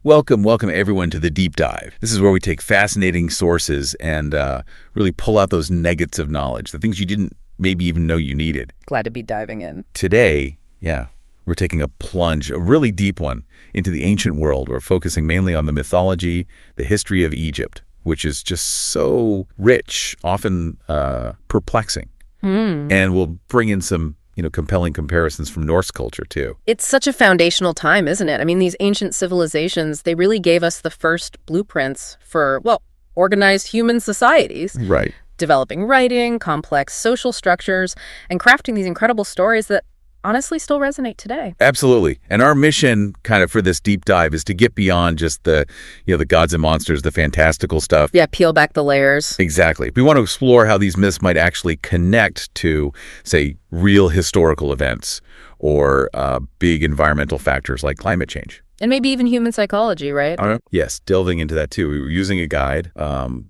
Welcome everyone to the Deep Dive. This is where we take fascinating sources and really pull out those nuggets of knowledge, the things you didn't maybe even know you needed. Glad to be diving in. Today, we're taking a plunge, a really deep one, into the ancient world. We're focusing mainly on the mythology, the history of Egypt, which is just so rich, often perplexing. And we'll bring in some compelling comparisons from Norse culture, too. It's such a foundational time, isn't it? I mean, these ancient civilizations, they really gave us the first blueprints for, organized human societies. Right. Developing writing, complex social structures, and crafting these incredible stories that honestly still resonate today. Absolutely. And our mission kind of for this deep dive is to get beyond just the gods and monsters, the fantastical stuff. Yeah, peel back the layers. Exactly. We want to explore how these myths might actually connect to, say, real historical events or big environmental factors like climate change. And maybe even human psychology, right? Yes, delving into that too. We were using a guide,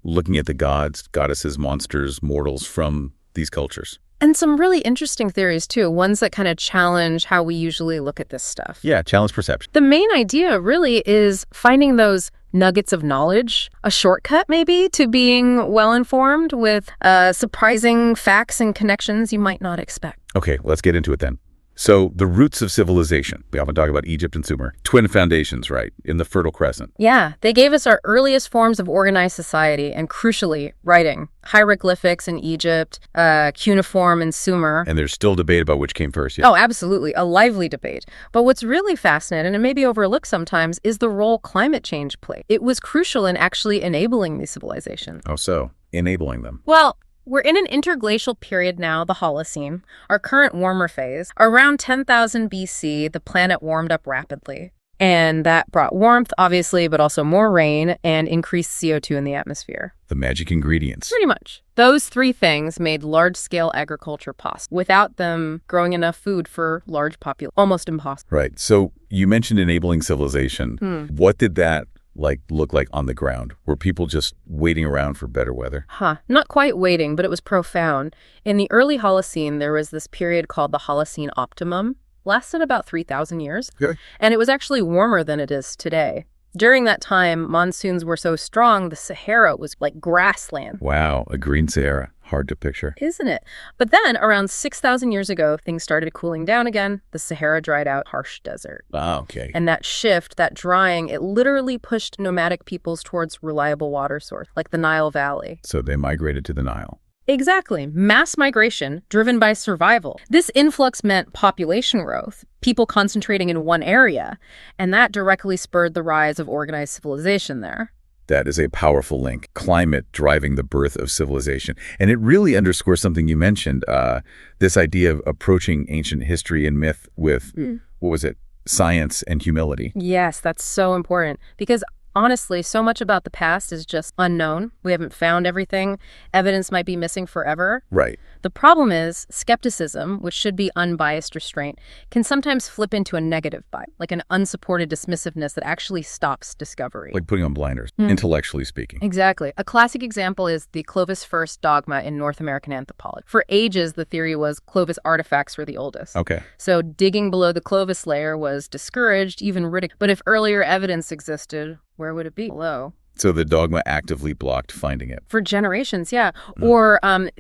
looking at the gods, goddesses, monsters, mortals from these cultures. And some really interesting theories, too, ones that kind of challenge how we usually look at this stuff. Yeah, challenge perception. The main idea really is finding those nuggets of knowledge, a shortcut maybe to being well-informed with surprising facts and connections you might not expect. Okay, let's get into it then. So the roots of civilization, we often talk about Egypt and Sumer, twin foundations, right, in the Fertile Crescent. Yeah, they gave us our earliest forms of organized society and, crucially, writing. Hieroglyphics in Egypt, cuneiform in Sumer. And there's still debate about which came first. Yeah. Oh, absolutely, a lively debate. But what's really fascinating, and maybe overlooked sometimes, is the role climate change played. It was crucial in actually enabling these civilizations. Oh, so enabling them. Well, we're in an interglacial period now, the Holocene, our current warmer phase. Around 10,000 BC, the planet warmed up rapidly. And that brought warmth, obviously, but also more rain and increased CO2 in the atmosphere. The magic ingredients. Pretty much. Those three things made large-scale agriculture possible. Without them, growing enough food for large populations, almost impossible. Right. So you mentioned enabling civilization. What did that look like on the ground? Were people just waiting around for better weather? Not quite waiting, but it was profound. In the early Holocene, there was this period called the Holocene Optimum. Lasted about 3,000 years. Okay. And it was actually warmer than it is today. During that time, monsoons were so strong, the Sahara was like grassland. Wow, a green Sahara. Hard to picture. Isn't it? But then, around 6,000 years ago, things started cooling down again. The Sahara dried out, harsh desert. Ah, okay. And that shift, that drying, it literally pushed nomadic peoples towards reliable water source, like the Nile Valley. So they migrated to the Nile. Exactly. Mass migration driven by survival. This influx meant population growth, people concentrating in one area, and that directly spurred the rise of organized civilization there. That is a powerful link. Climate driving the birth of civilization. And it really underscores something you mentioned, this idea of approaching ancient history and myth with, science and humility. Yes, that's so important because honestly, so much about the past is just unknown. We haven't found everything. Evidence might be missing forever. Right. The problem is skepticism, which should be unbiased restraint, can sometimes flip into a negative vibe, like an unsupported dismissiveness that actually stops discovery. Like putting on blinders, intellectually speaking. Exactly. A classic example is the Clovis first dogma in North American anthropology. For ages, the theory was Clovis artifacts were the oldest. Okay. So digging below the Clovis layer was discouraged, even ridiculed. But if earlier evidence existed, where would it be? Below. So the dogma actively blocked finding it. For generations, yeah. Or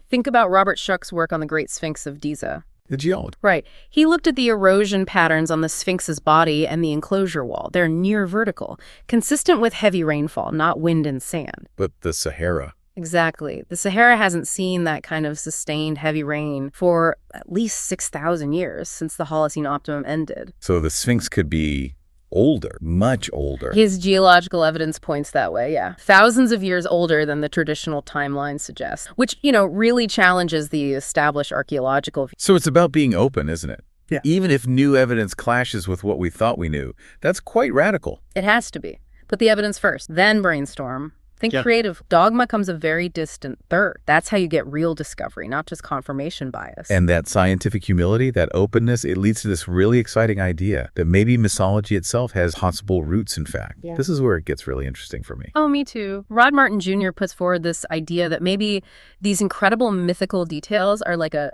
think about Robert Schuck's work on the Great Sphinx of Giza. The geologist. Right. He looked at the erosion patterns on the Sphinx's body and the enclosure wall. They're near vertical, consistent with heavy rainfall, not wind and sand. But the Sahara. Exactly. The Sahara hasn't seen that kind of sustained heavy rain for at least 6,000 years since the Holocene Optimum ended. So the Sphinx could be older, much older. His geological evidence points that way, yeah. Thousands of years older than the traditional timeline suggests, which, really challenges the established archaeological view. So it's about being open, isn't it? Yeah. Even if new evidence clashes with what we thought we knew, that's quite radical. It has to be. Put the evidence first, then brainstorm. Think creative. Dogma comes a very distant third. That's how you get real discovery, not just confirmation bias. And that scientific humility, that openness, it leads to this really exciting idea that maybe mythology itself has possible roots, in fact. Yeah. This is where it gets really interesting for me. Oh, me too. Rod Martin Jr. puts forward this idea that maybe these incredible mythical details are like a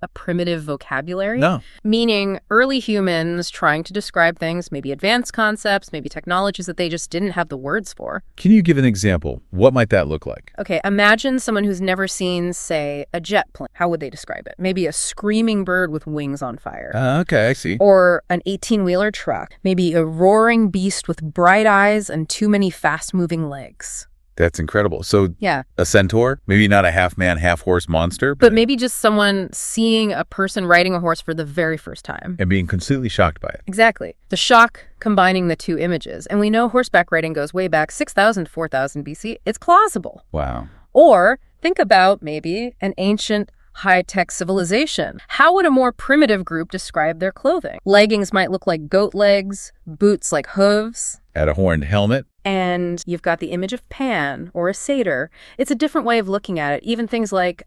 a primitive vocabulary. No. Meaning early humans trying to describe things, maybe advanced concepts, maybe technologies that they just didn't have the words for. Can you give an example? What might that look like? Okay, imagine someone who's never seen, say, a jet plane. How would they describe it? Maybe a screaming bird with wings on fire. Okay, I see. Or an 18-wheeler truck. Maybe a roaring beast with bright eyes and too many fast-moving legs. That's incredible. So Yeah. a centaur, maybe not a half-man, half-horse monster, But maybe just someone seeing a person riding a horse for the very first time. and being completely shocked by it. Exactly. The shock combining the two images. And we know horseback riding goes way back 6,000 to 4,000 BC. It's plausible. Wow. Or think about maybe an ancient high-tech civilization. How would a more primitive group describe their clothing? Leggings might look like goat legs, boots like hooves. At a horned helmet. And you've got the image of Pan or a satyr. It's a different way of looking at it. Even things like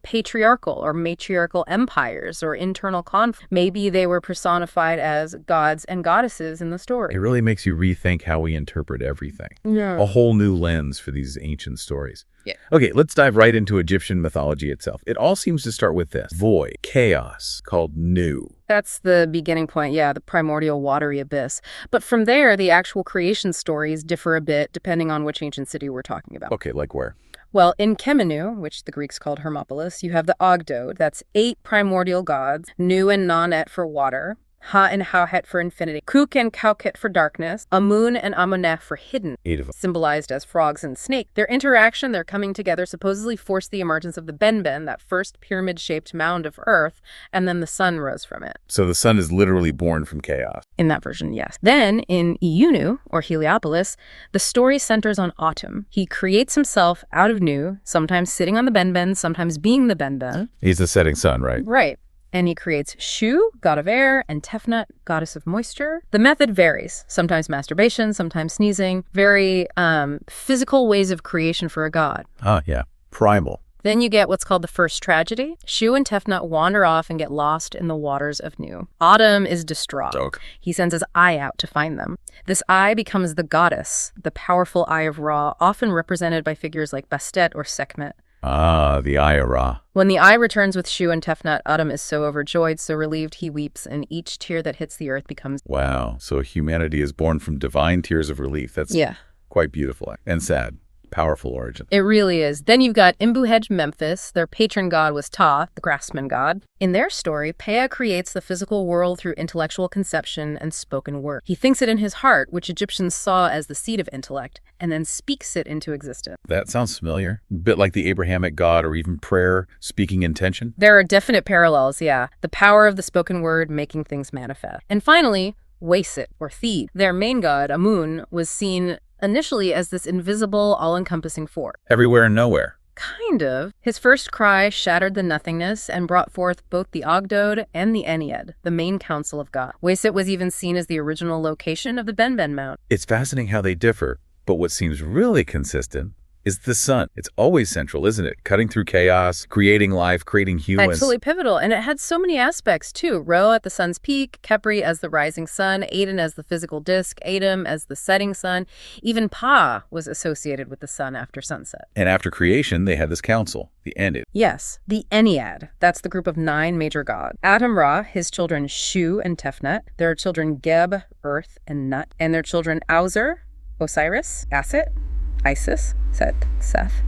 patriarchal or matriarchal empires or internal conflict. Maybe they were personified as gods and goddesses in the story. It really makes you rethink how we interpret everything. Yeah. A whole new lens for these ancient stories. Yeah. Okay, let's dive right into Egyptian mythology itself. It all seems to start with this void, chaos, called Nu. That's the beginning point, yeah, the primordial watery abyss. But from there, the actual creation stories differ a bit depending on which ancient city we're talking about. Okay, like where? Well, in Kemenu, which the Greeks called Hermopolis, you have the Ogdoad. That's 8 primordial gods, Nu and Nanet for water, Ha and Hauhet for infinity, Kuk and Kauket for darkness, Amun and Amonef for hidden, 8 of them. symbolized as frogs and snakes. Their interaction, their coming together, supposedly forced the emergence of the Benben, that first pyramid-shaped mound of earth, and then the sun rose from it. So the sun is literally born from chaos. In that version, yes. Then, in Iunu, or Heliopolis, the story centers on Autumn. He creates himself out of Nu, sometimes sitting on the Benben, sometimes being the Benben. He's the setting sun, right? Right. And he creates Shu, god of air, and Tefnut, goddess of moisture. The method varies. Sometimes masturbation, sometimes sneezing. Very physical ways of creation for a god. Ah, yeah. Primal. Then you get what's called the first tragedy. Shu and Tefnut wander off and get lost in the waters of Nu. Autumn is distraught. Joke. He sends his eye out to find them. This eye becomes the goddess, the powerful eye of Ra, often represented by figures like Bastet or Sekhmet. Ah, the Eye of Ra. When the eye returns with Shu and Tefnut, Autumn is so overjoyed, so relieved he weeps, and each tear that hits the earth becomes... Wow. So humanity is born from divine tears of relief. That's quite beautiful and sad. Powerful origin. It really is. Then you've got Imbuhej Memphis. Their patron god was Thoth, the craftsman god. In their story, Pea creates the physical world through intellectual conception and spoken word. He thinks it in his heart, which Egyptians saw as the seat of intellect, and then speaks it into existence. That sounds familiar. A bit like the Abrahamic God or even prayer, speaking intention. There are definite parallels, yeah. The power of the spoken word making things manifest. And finally, Wasit, or Thebe. Their main god, Amun, was seen initially as this invisible, all-encompassing force. Everywhere and nowhere. Kind of. His first cry shattered the nothingness and brought forth both the Ogdoad and the Ennead, the main council of God. Wasit was even seen as the original location of the Benben Mount. It's fascinating how they differ, but what seems really consistent is the sun. It's always central, isn't it? Cutting through chaos, creating life, creating humans. Absolutely pivotal. And it had so many aspects, too. Ra at the sun's peak, Khepri as the rising sun, Aden as the physical disk, Adam as the setting sun. Even Pa was associated with the sun after sunset. And after creation, they had this council, the Ennead. Yes, the Ennead. That's the group of 9 major gods. Atum Ra, his children Shu and Tefnut. Their children Geb, Earth, and Nut. And their children Auser, Osiris, Aset, Isis, Set, Seth,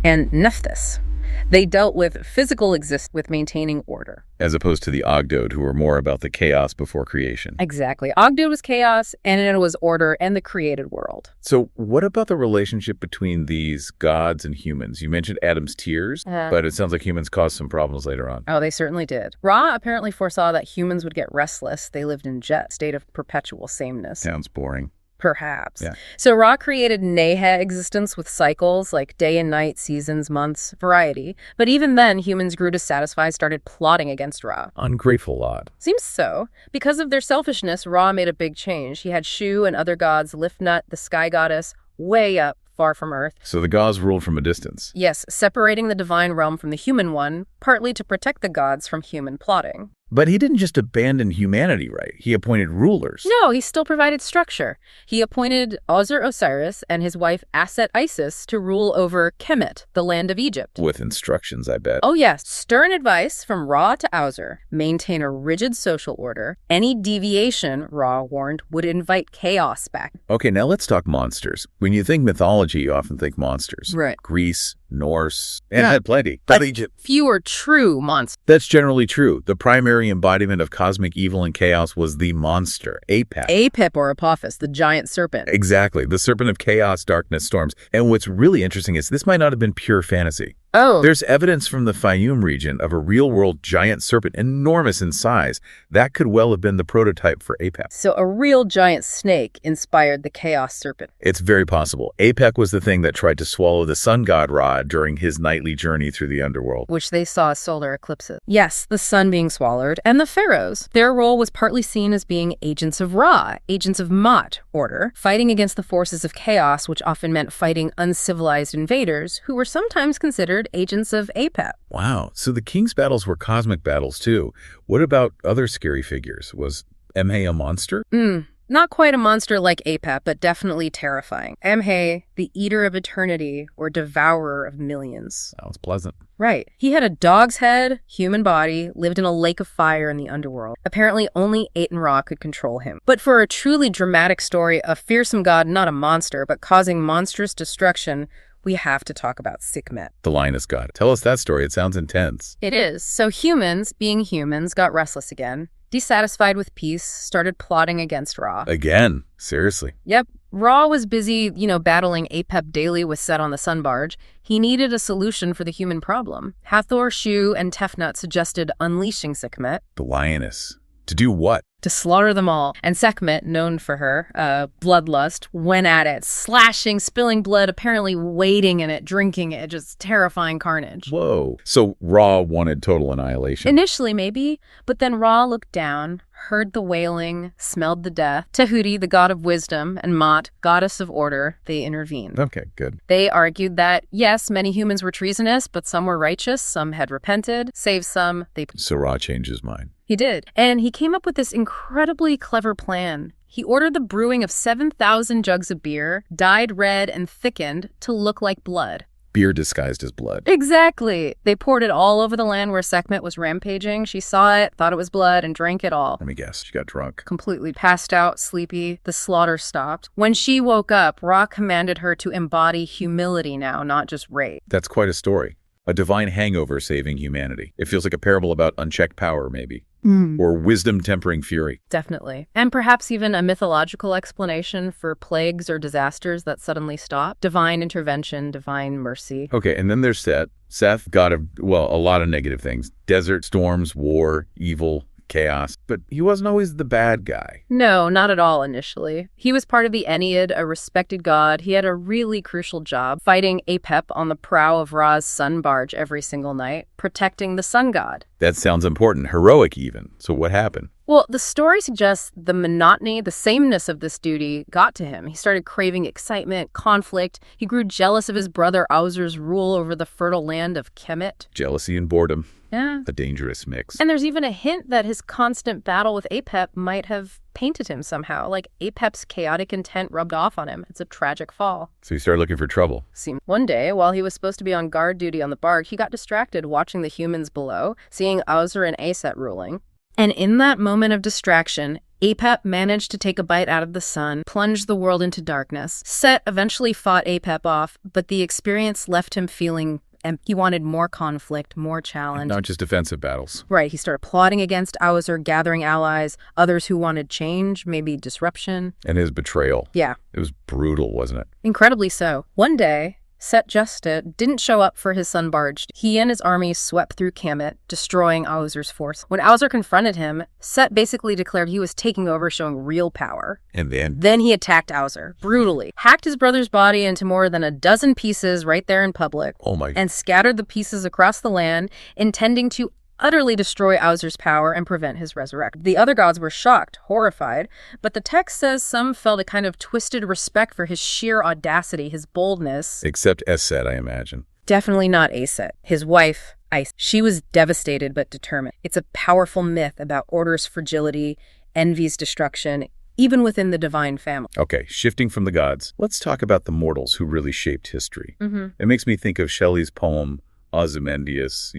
and Nephthys. They dealt with physical existence with maintaining order. As opposed to the Ogdoad, who were more about the chaos before creation. Exactly. Ogdoad was chaos, Ennead was order and the created world. So what about the relationship between these gods and humans? You mentioned Adam's tears, but it sounds like humans caused some problems later on. Oh, they certainly did. Ra apparently foresaw that humans would get restless. They lived in jet, state of perpetual sameness. Sounds boring. Perhaps. Yeah. So Ra created Neha existence with cycles like day and night, seasons, months, variety. But even then, humans grew dissatisfied, started plotting against Ra. Ungrateful lot. Seems so. Because of their selfishness, Ra made a big change. He had Shu and other gods lift Nut, the sky goddess, way up, far from Earth. So the gods ruled from a distance. Yes, separating the divine realm from the human one, partly to protect the gods from human plotting. But he didn't just abandon humanity, right? He appointed rulers. No, he still provided structure. He appointed Osiris and his wife Aset Isis to rule over Kemet, the land of Egypt. With instructions, I bet. Oh yes, stern advice from Ra to Ausur. Maintain a rigid social order. Any deviation, Ra warned, would invite chaos back. Okay, now let's talk monsters. When you think mythology, you often think monsters. Right. Greece, Norse, and Yeah. had plenty. But Egypt. fewer true monsters. That's generally true. The primary embodiment of cosmic evil and chaos was the monster, Apep. Apep or Apophis, the giant serpent. Exactly, the serpent of chaos, darkness, storms. And what's really interesting is this might not have been pure fantasy. Oh. There's evidence from the Fayum region of a real-world giant serpent, enormous in size. That could well have been the prototype for Apep. So a real giant snake inspired the chaos serpent. It's very possible. Apep was the thing that tried to swallow the sun god Ra during his nightly journey through the underworld. Which they saw as solar eclipses. Yes, the sun being swallowed, and the pharaohs. Their role was partly seen as being agents of Ra, agents of Ma'at order, fighting against the forces of chaos, which often meant fighting uncivilized invaders, who were sometimes considered agents of Apep. Wow, so the king's battles were cosmic battles too. What about other scary figures? Was Emhe a monster? Not quite a monster like Apep, but definitely terrifying. Emhe, the eater of eternity, or devourer of millions. Sounds pleasant. Right. He had a dog's head, human body, lived in a lake of fire in the underworld. Apparently, only Aten Ra could control him. But for a truly dramatic story, a fearsome god, not a monster, but causing monstrous destruction, we have to talk about Sekhmet. The lioness god. Tell us that story. It sounds intense. It is. So humans, being humans, got restless again. Dissatisfied with peace, started plotting against Ra. Again? Seriously? Yep. Ra was busy, battling Apep daily with Set on the sun barge. He needed a solution for the human problem. Hathor, Shu, and Tefnut suggested unleashing Sekhmet. The lioness. To do what? To slaughter them all. And Sekhmet, known for her bloodlust, went at it, slashing, spilling blood, apparently wading in it, drinking it, just terrifying carnage. Whoa. So Ra wanted total annihilation. Initially, maybe, but then Ra looked down, heard the wailing, smelled the death. Tehuti, the god of wisdom, and Ma'at, goddess of order, they intervened. Okay, good. They argued that, yes, many humans were treasonous, but some were righteous, some had repented, save some, they... So Ra changed his mind. He did. And he came up with this incredibly clever plan. He ordered the brewing of 7,000 jugs of beer, dyed red and thickened to look like blood. Beer disguised as blood. Exactly. They poured it all over the land where Sekhmet was rampaging. She saw it, thought it was blood, and drank it all. Let me guess. She got drunk. Completely passed out, sleepy. The slaughter stopped. When she woke up, Ra commanded her to embody humility now, not just rage. That's quite a story. A divine hangover saving humanity. It feels like a parable about unchecked power, maybe. Or wisdom tempering fury. Definitely. And perhaps even a mythological explanation for plagues or disasters that suddenly stop. Divine intervention, divine mercy. Okay, and then there's Seth. Seth, god of, a lot of negative things. Desert, storms, war, evil, chaos. But he wasn't always the bad guy. No, not at all initially. He was part of the Ennead, a respected god. He had a really crucial job, fighting Apep on the prow of Ra's sun barge every single night, protecting the sun god. That sounds important. Heroic even. So what happened? Well, the story suggests the monotony, the sameness of this duty got to him. He started craving excitement, conflict. He grew jealous of his brother Ausur's rule over the fertile land of Kemet. Jealousy and boredom. Yeah. A dangerous mix. And there's even a hint that his constant battle with Apep might have painted him somehow. Like Apep's chaotic intent rubbed off on him. It's a tragic fall. So he started looking for trouble. One day, while he was supposed to be on guard duty on the barge, he got distracted watching the humans below, seeing Ausur and Aset ruling. And in that moment of distraction, Apep managed to take a bite out of the sun, plunged the world into darkness. Set eventually fought Apep off, but the experience left him feeling empty. He wanted more conflict, more challenge. Not just defensive battles. Right. He started plotting against Ausur, gathering allies, others who wanted change, maybe disruption. And his betrayal. Yeah. It was brutal, wasn't it? Incredibly so. One day, Set Justa didn't show up for his sun barge. He and his army swept through Kemet, destroying Ausur's force. When Ausur confronted him, Set basically declared he was taking over, showing real power. And then? Then he attacked Ausur, brutally. Hacked his brother's body into more than a dozen pieces right there in public. Oh my. And scattered the pieces across the land, intending to utterly destroy Ausur's power and prevent his resurrection. The other gods were shocked, horrified, but the text says some felt a kind of twisted respect for his sheer audacity, his boldness. Except Set, I imagine. Definitely not Aset. His wife, Isis. She was devastated but determined. It's a powerful myth about order's fragility, envy's destruction, even within the divine family. Okay, shifting from the gods, let's talk about the mortals who really shaped history. It makes me think of Shelley's poem, Ozymandias,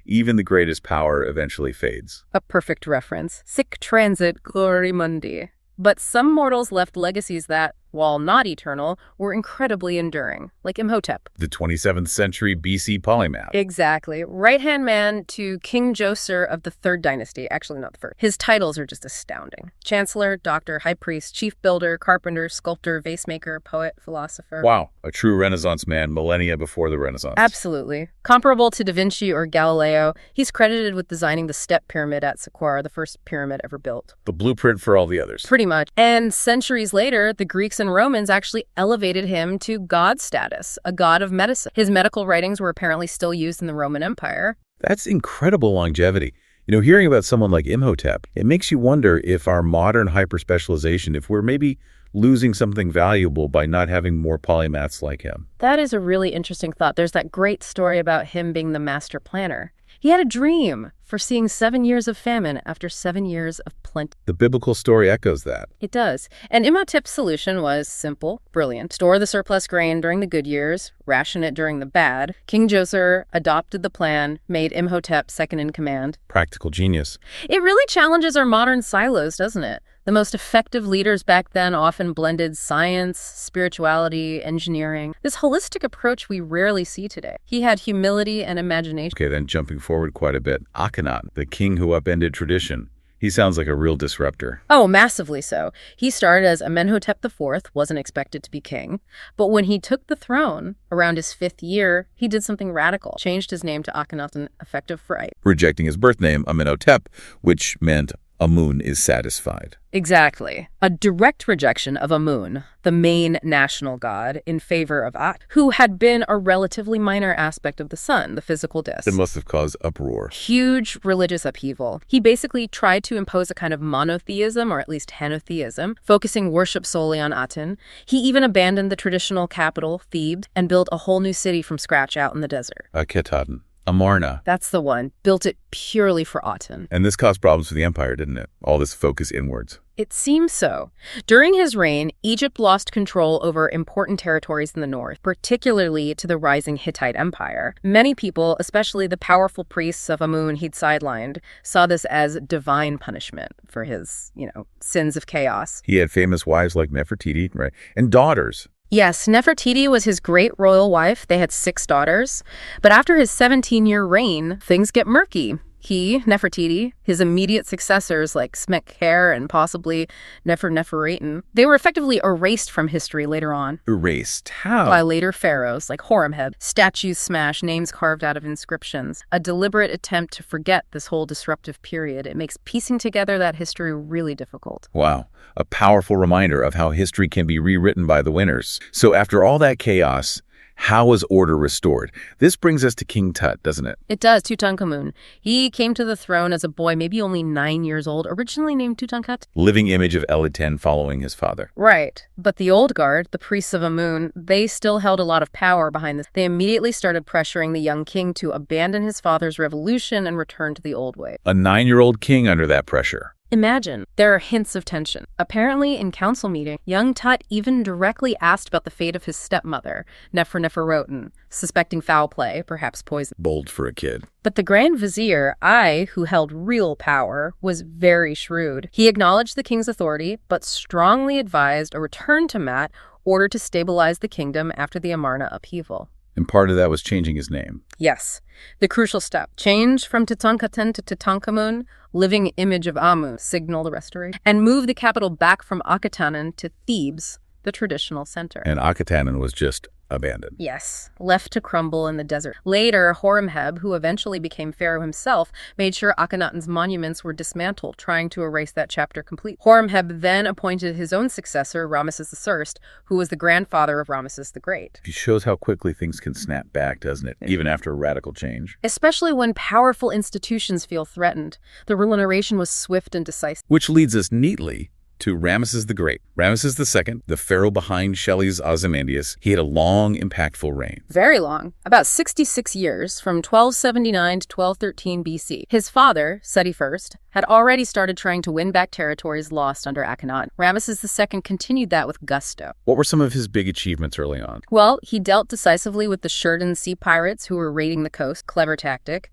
even the greatest power eventually fades. A perfect reference. Sic transit glory mundi. But some mortals left legacies that, while not eternal, were incredibly enduring, like Imhotep. The 27th century BC polymath. Exactly. Right-hand man to King Djoser of the Third Dynasty. Actually, not the first. His titles are just astounding. Chancellor, doctor, high priest, chief builder, carpenter, sculptor, vase maker, poet, philosopher. Wow, a true Renaissance man millennia before the Renaissance. Absolutely. Comparable to Da Vinci or Galileo, he's credited with designing the step pyramid at Saqqara, the first pyramid ever built. The blueprint for all the others. Pretty much. And centuries later, the Greeks and Romans actually elevated him to god status, a god of medicine. His medical writings were apparently still used in the Roman Empire. That's incredible longevity. Hearing about someone like Imhotep, it makes you wonder if our modern hyper-specialization, if we're maybe losing something valuable by not having more polymaths like him. That is a really interesting thought. There's that great story about him being the master planner. He had a dream, foreseeing 7 years of famine after 7 years of plenty. The biblical story echoes that. It does. And Imhotep's solution was simple, brilliant. Store the surplus grain during the good years, ration it during the bad. King Djoser adopted the plan, made Imhotep second in command. Practical genius. It really challenges our modern silos, doesn't it? The most effective leaders back then often blended science, spirituality, engineering. This holistic approach we rarely see today. He had humility and imagination. Okay, then jumping forward quite a bit. Akhenaten, the king who upended tradition. He sounds like a real disruptor. Oh, massively so. He started as Amenhotep IV, wasn't expected to be king. But when he took the throne, around his 5th year, he did something radical. Changed his name to Akhenaten, effective for Ite. Rejecting his birth name, Amenhotep, which meant Amun is satisfied. Exactly. A direct rejection of Amun, the main national god, in favor of At, who had been a relatively minor aspect of the sun, the physical disk. It must have caused uproar. Huge religious upheaval. He basically tried to impose a kind of monotheism, or at least henotheism, focusing worship solely on Aten. He even abandoned the traditional capital, Thebes, and built a whole new city from scratch out in the desert. Akhetaten. Amarna. That's the one. Built it purely for Aten. And this caused problems for the empire, didn't it? All this focus inwards. It seems so. During his reign, Egypt lost control over important territories in the north, particularly to the rising Hittite Empire. Many people, especially the powerful priests of Amun he'd sidelined, saw this as divine punishment for his, sins of chaos. He had famous wives like Nefertiti, right? And daughters. Yes, Nefertiti was his great royal wife. They had 6 daughters. But after his 17-year reign, things get murky. He, Nefertiti, his immediate successors like Smenkhkare and possibly Neferraten, they were effectively erased from history later on. Erased? How? By later pharaohs like Horemheb. Statues smashed, names carved out of inscriptions. A deliberate attempt to forget this whole disruptive period. It makes piecing together that history really difficult. Wow. A powerful reminder of how history can be rewritten by the winners. So after all that chaos, how was order restored? This brings us to King Tut, doesn't it? It does, Tutankhamun. He came to the throne as a boy, maybe only 9 years old, originally named Tutankhat. Living image of Elitan following his father. Right. But the old guard, the priests of Amun, they still held a lot of power behind this. They immediately started pressuring the young king to abandon his father's revolution and return to the old way. A 9-year-old king under that pressure. Imagine, there are hints of tension. Apparently, in council meeting, young Tut even directly asked about the fate of his stepmother, Neferroten, suspecting foul play, perhaps poison. Bold for a kid. But the Grand Vizier, who held real power, was very shrewd. He acknowledged the king's authority, but strongly advised a return to Mat, ordered to stabilize the kingdom after the Amarna upheaval. And part of that was changing his name. Yes. The crucial step. Change from Tutankhaten to Tutankhamun, living image of Amun, signal the restoration, and move the capital back from Akhetanen to Thebes, the traditional center. And Akhetanen was just abandoned. Yes, left to crumble in the desert. Later, Horemheb, who eventually became pharaoh himself, made sure Akhenaten's monuments were dismantled, trying to erase that chapter completely. Horemheb then appointed his own successor, Ramesses I, who was the grandfather of Ramesses the Great. It shows how quickly things can snap back, doesn't it? Even after a radical change. Especially when powerful institutions feel threatened. The regeneration was swift and decisive. Which leads us neatly to Ramesses the Great. Ramesses II, the pharaoh behind Shelley's Ozymandias, he had a long, impactful reign. Very long, about 66 years, from 1279 to 1213 BC. His father, Seti I, had already started trying to win back territories lost under Akhenaten. Ramesses II continued that with gusto. What were some of his big achievements early on? Well, he dealt decisively with the Shurdan sea pirates who were raiding the coast, clever tactic.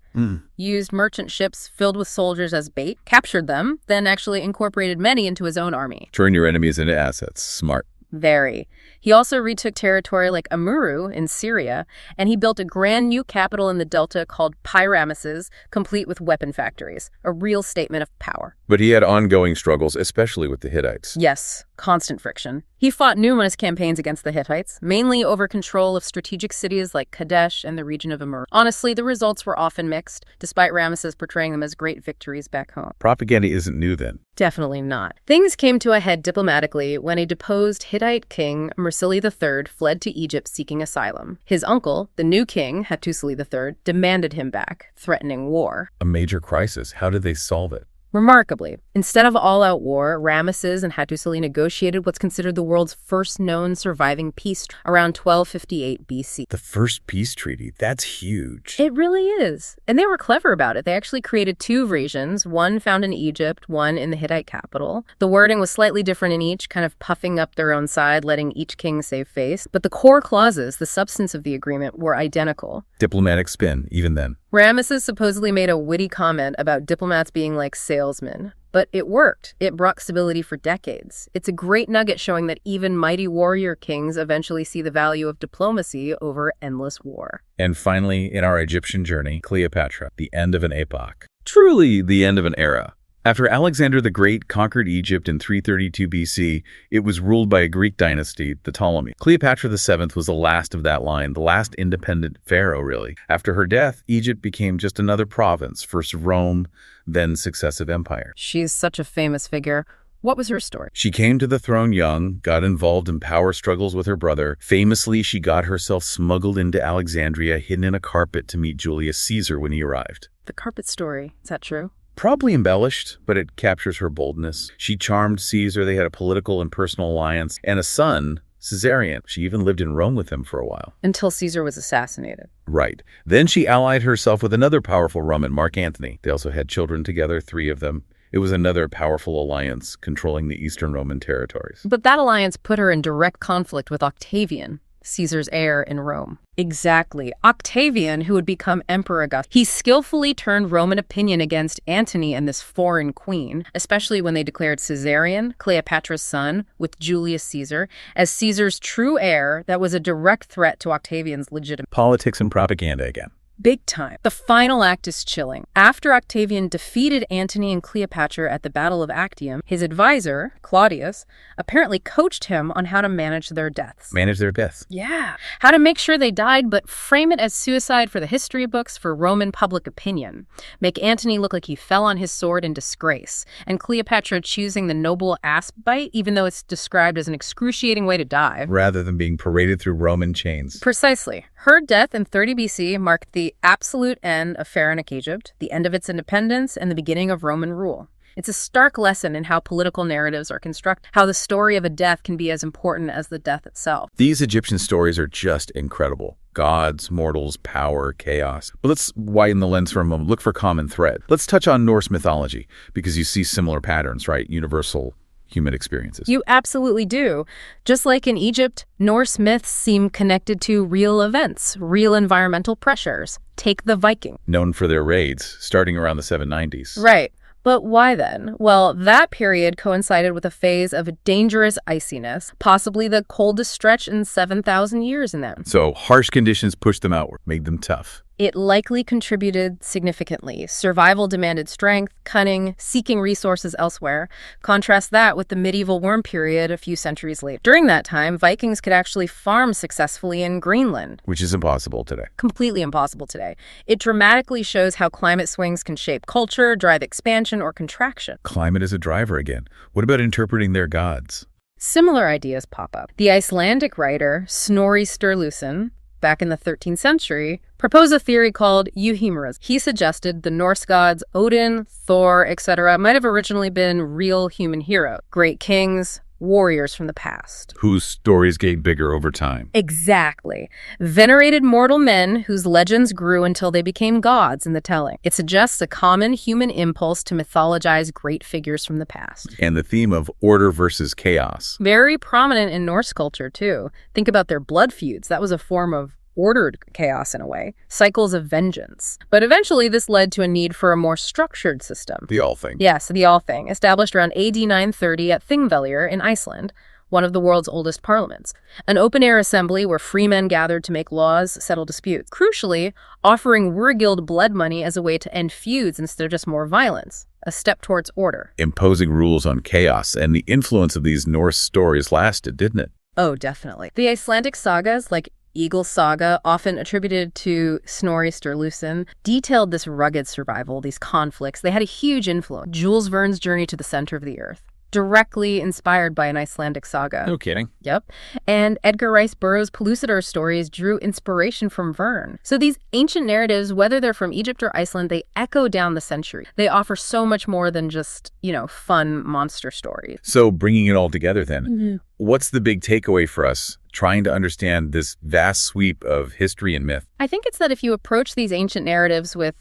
Used merchant ships filled with soldiers as bait, captured them, then actually incorporated many into his own army. Turn your enemies into assets. Smart. Very. He also retook territory like Amuru in Syria, and he built a grand new capital in the delta called Pi-Ramesses, complete with weapon factories, a real statement of power. But he had ongoing struggles, especially with the Hittites. Yes, constant friction. He fought numerous campaigns against the Hittites, mainly over control of strategic cities like Kadesh and the region of Amur. Honestly, the results were often mixed, despite Ramesses portraying them as great victories back home. Propaganda isn't new then. Definitely not. Things came to a head diplomatically when a deposed Hittite king, Mursili III, fled to Egypt seeking asylum. His uncle, the new king, Hattusili III, demanded him back, threatening war. A major crisis. How did they solve it? Remarkably, instead of all-out war, Ramesses and Hattusili negotiated what's considered the world's first known surviving peace around 1258 BC. The first peace treaty. That's huge. It really is. And they were clever about it. They actually created two versions, one found in Egypt, one in the Hittite capital. The wording was slightly different in each, kind of puffing up their own side, letting each king save face. But the core clauses, the substance of the agreement, were identical. Diplomatic spin, even then. Ramesses supposedly made a witty comment about diplomats being like salesmen, but it worked. It brought stability for decades. It's a great nugget showing that even mighty warrior kings eventually see the value of diplomacy over endless war. And finally, in our Egyptian journey, Cleopatra, the end of an epoch. Truly the end of an era. After Alexander the Great conquered Egypt in 332 BC, it was ruled by a Greek dynasty, the Ptolemies. Cleopatra VII was the last of that line, the last independent pharaoh, really. After her death, Egypt became just another province, first Rome, then successive empires. She's such a famous figure. What was her story? She came to the throne young, got involved in power struggles with her brother. Famously, she got herself smuggled into Alexandria, hidden in a carpet to meet Julius Caesar when he arrived. The carpet story. Is that true? Probably embellished, but it captures her boldness. She charmed Caesar, they had a political and personal alliance, and a son, Caesarion. She even lived in Rome with him for a while. Until Caesar was assassinated. Right. Then she allied herself with another powerful Roman, Mark Antony. They also had children together, 3 of them. It was another powerful alliance controlling the Eastern Roman territories. But that alliance put her in direct conflict with Octavian, Caesar's heir in Rome. Exactly. Octavian, who would become Emperor Augustus, he skillfully turned Roman opinion against Antony and this foreign queen, especially when they declared Caesarion, Cleopatra's son, with Julius Caesar, as Caesar's true heir that was a direct threat to Octavian's legitimate. Politics and propaganda again. Big time. The final act is chilling. After Octavian defeated Antony and Cleopatra at the Battle of Actium, his advisor, Claudius, apparently coached him on how to manage their deaths. Manage their deaths. Yeah. How to make sure they died, but frame it as suicide for the history books for Roman public opinion. Make Antony look like he fell on his sword in disgrace, and Cleopatra choosing the noble asp bite, even though it's described as an excruciating way to die. Rather than being paraded through Roman chains. Precisely. Her death in 30 BC marked the absolute end of pharaonic Egypt, the end of its independence, and the beginning of Roman rule. It's a stark lesson in how political narratives are constructed, how the story of a death can be as important as the death itself. These Egyptian stories are just incredible. Gods, mortals, power, chaos. But let's widen the lens for a moment. Look for common thread. Let's touch on Norse mythology, because you see similar patterns, right? Universal human experiences. You absolutely do. Just like in Egypt, Norse myths seem connected to real events, real environmental pressures. Take the Viking. Known for their raids, starting around the 790s. Right. But why then? Well, that period coincided with a phase of dangerous iciness, possibly the coldest stretch in 7,000 years in them. So harsh conditions pushed them outward, made them tough. It likely contributed significantly. Survival demanded strength, cunning, seeking resources elsewhere. Contrast that with the medieval warm period a few centuries later. During that time, Vikings could actually farm successfully in Greenland. Which is impossible today. Completely impossible today. It dramatically shows how climate swings can shape culture, drive expansion or contraction. Climate is a driver again. What about interpreting their gods? Similar ideas pop up. The Icelandic writer Snorri Sturluson back in the 13th century, proposed a theory called euhemerism. He suggested the Norse gods Odin, Thor, etc. might have originally been real human heroes, great kings, warriors from the past. Whose stories get bigger over time. Exactly. Venerated mortal men whose legends grew until they became gods in the telling. It suggests a common human impulse to mythologize great figures from the past. And the theme of order versus chaos. Very prominent in Norse culture, too. Think about their blood feuds. That was a form of ordered chaos in a way. Cycles of vengeance. But eventually this led to a need for a more structured system. The All Thing. Yes, the All Thing, established around AD 930 at Thingvellir in Iceland, one of the world's oldest parliaments. An open-air assembly where free men gathered to make laws, settle disputes. Crucially, offering Wurgild blood money as a way to end feuds instead of just more violence. A step towards order. Imposing rules on chaos, and the influence of these Norse stories lasted, didn't it? Oh, definitely. The Icelandic sagas, like Eagle Saga, often attributed to Snorri Sturluson, detailed this rugged survival, these conflicts. They had a huge influence. Jules Verne's Journey to the Center of the Earth, directly inspired by an Icelandic saga. No kidding. Yep. And Edgar Rice Burroughs' Pellucidar stories drew inspiration from Verne. So these ancient narratives, whether they're from Egypt or Iceland, they echo down the century. They offer so much more than just, fun monster stories. So bringing it all together then, what's the big takeaway for us trying to understand this vast sweep of history and myth? I think it's that if you approach these ancient narratives with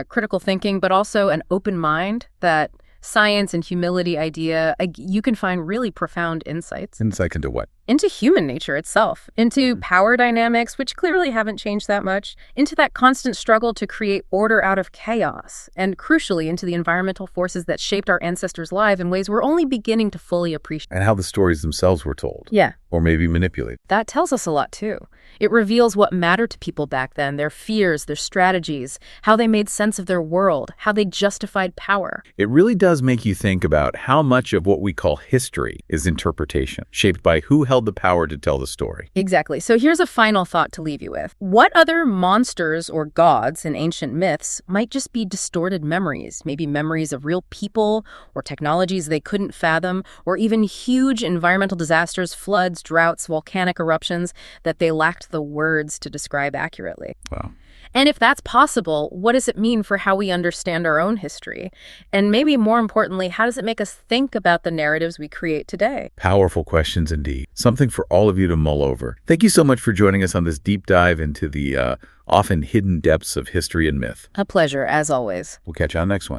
critical thinking, but also an open mind, that science and humility idea, you can find really profound insights. Insight into what? Into human nature itself, into power dynamics, which clearly haven't changed that much, into that constant struggle to create order out of chaos, and crucially into the environmental forces that shaped our ancestors' lives in ways we're only beginning to fully appreciate. And how the stories themselves were told. Yeah. Or maybe manipulated. That tells us a lot, too. It reveals what mattered to people back then, their fears, their strategies, how they made sense of their world, how they justified power. It really does make you think about how much of what we call history is interpretation, shaped by who held the power to tell the story. Exactly. So here's a final thought to leave you with. What other monsters or gods in ancient myths might just be distorted memories? Maybe memories of real people or technologies they couldn't fathom, or even huge environmental disasters, floods, droughts, volcanic eruptions that they lacked the words to describe accurately. Wow. And if that's possible, what does it mean for how we understand our own history? And maybe more importantly, how does it make us think about the narratives we create today? Powerful questions indeed. Something for all of you to mull over. Thank you so much for joining us on this deep dive into the often hidden depths of history and myth. A pleasure, as always. We'll catch you on the next one.